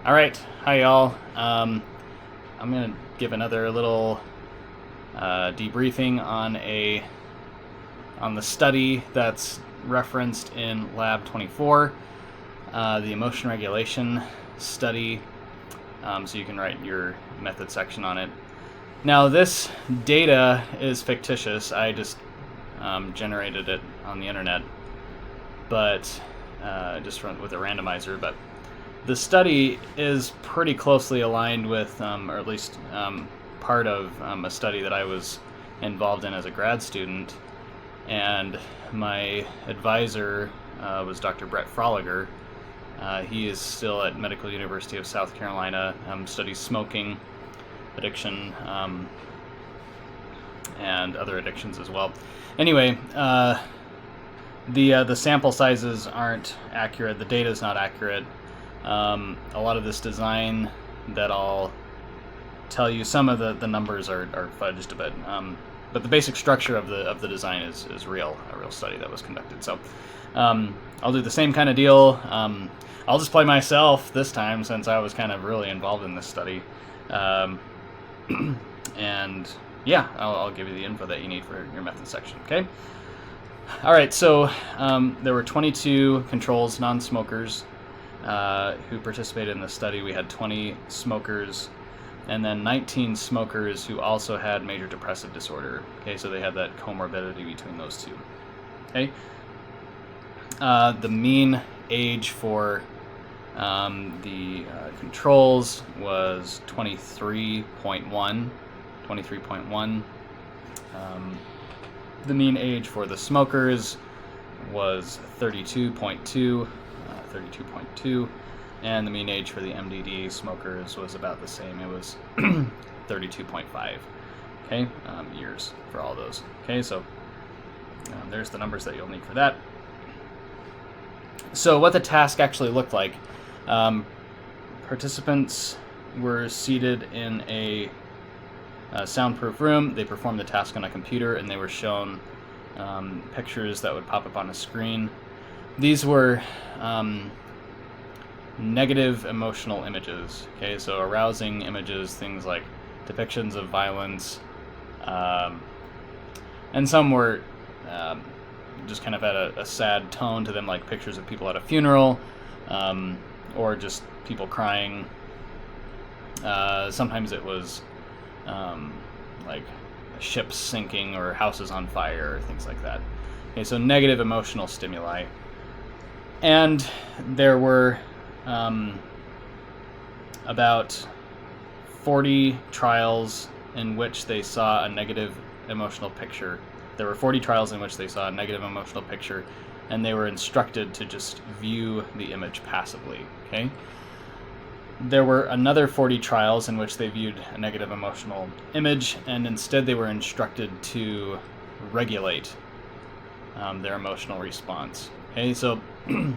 All right, hi y'all. I'm gonna give another little debriefing on the study that's referenced in Lab 24, the emotion regulation study. So you can write your method section on it. Now this data is fictitious. I just generated it on the internet, but just with a randomizer. But the study is pretty closely aligned with, or at least part of a study that I was involved in as a grad student, and my advisor was Dr. Brett Froliger. He is still at Medical University of South Carolina, studies smoking addiction and other addictions as well. Anyway, the sample sizes aren't accurate. The data is not accurate. A lot of this design that I'll tell you, some of the numbers are fudged a bit, but the basic structure of the design is real, a real study that was conducted. So I'll do the same kind of deal. I'll just play myself this time since I was kind of really involved in this study, and yeah, I'll give you the info that you need for your method section. Okay. All right. So there were 22 controls, non-smokers, who participated in the study. We had 20 smokers, and then 19 smokers who also had major depressive disorder. Okay, so they had that comorbidity between those two. Okay, the mean age for the controls was 23.1. The mean age for the smokers was 32.2. And the mean age for the MDD smokers was about the same. It was 32.5, okay, years for all those. Okay, so there's the numbers that you'll need for that. So what the task actually looked like, participants were seated in a soundproof room. They performed the task on a computer, and they were shown pictures that would pop up on a screen. These were negative emotional images, okay, so arousing images, things like depictions of violence, and some were just kind of had a sad tone to them, like pictures of people at a funeral, or just people crying. Sometimes it was like ships sinking or houses on fire or things like that. Okay, so negative emotional stimuli. And there were about 40 trials in which they saw a negative emotional picture. There were 40 trials in which they saw a negative emotional picture, and they were instructed to just view the image passively. Okay. There were another 40 trials in which they viewed a negative emotional image, and instead they were instructed to regulate their emotional response. Okay, so you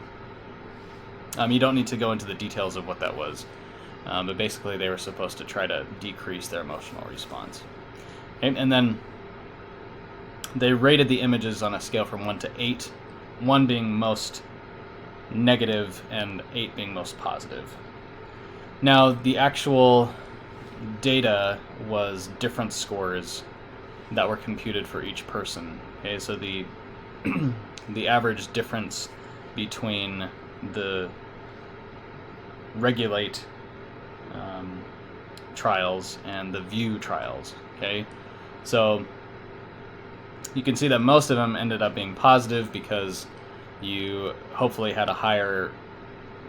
don't need to go into the details of what that was, but basically they were supposed to try to decrease their emotional response. Okay, and then they rated the images on a scale from 1 to 8, 1 being most negative and 8 being most positive. Now, the actual data was different scores that were computed for each person. Okay, so the the average difference between the regulate trials and the view trials. Okay, so you can see that most of them ended up being positive because you hopefully had a higher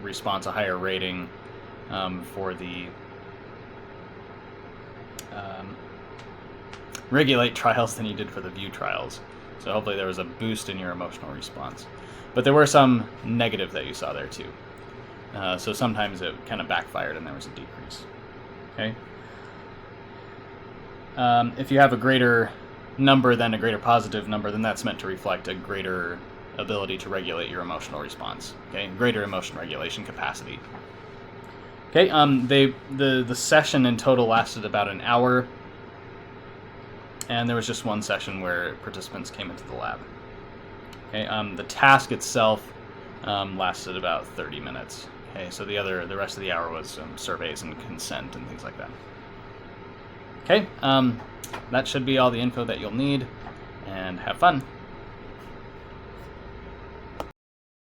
response, a higher rating for the regulate trials than you did for the view trials. So hopefully there was a boost in your emotional response. But there were some negative that you saw there too. So sometimes it kind of backfired and there was a decrease. Okay. If you have a greater number than a greater positive number, then that's meant to reflect a greater ability to regulate your emotional response. Okay, greater emotion regulation capacity. Okay, the session in total lasted about an hour, and there was just one session where participants came into the lab. Okay, the task itself lasted about 30 minutes. Okay, so the rest of the hour was surveys and consent and things like that. Okay, that should be all the info that you'll need, and have fun.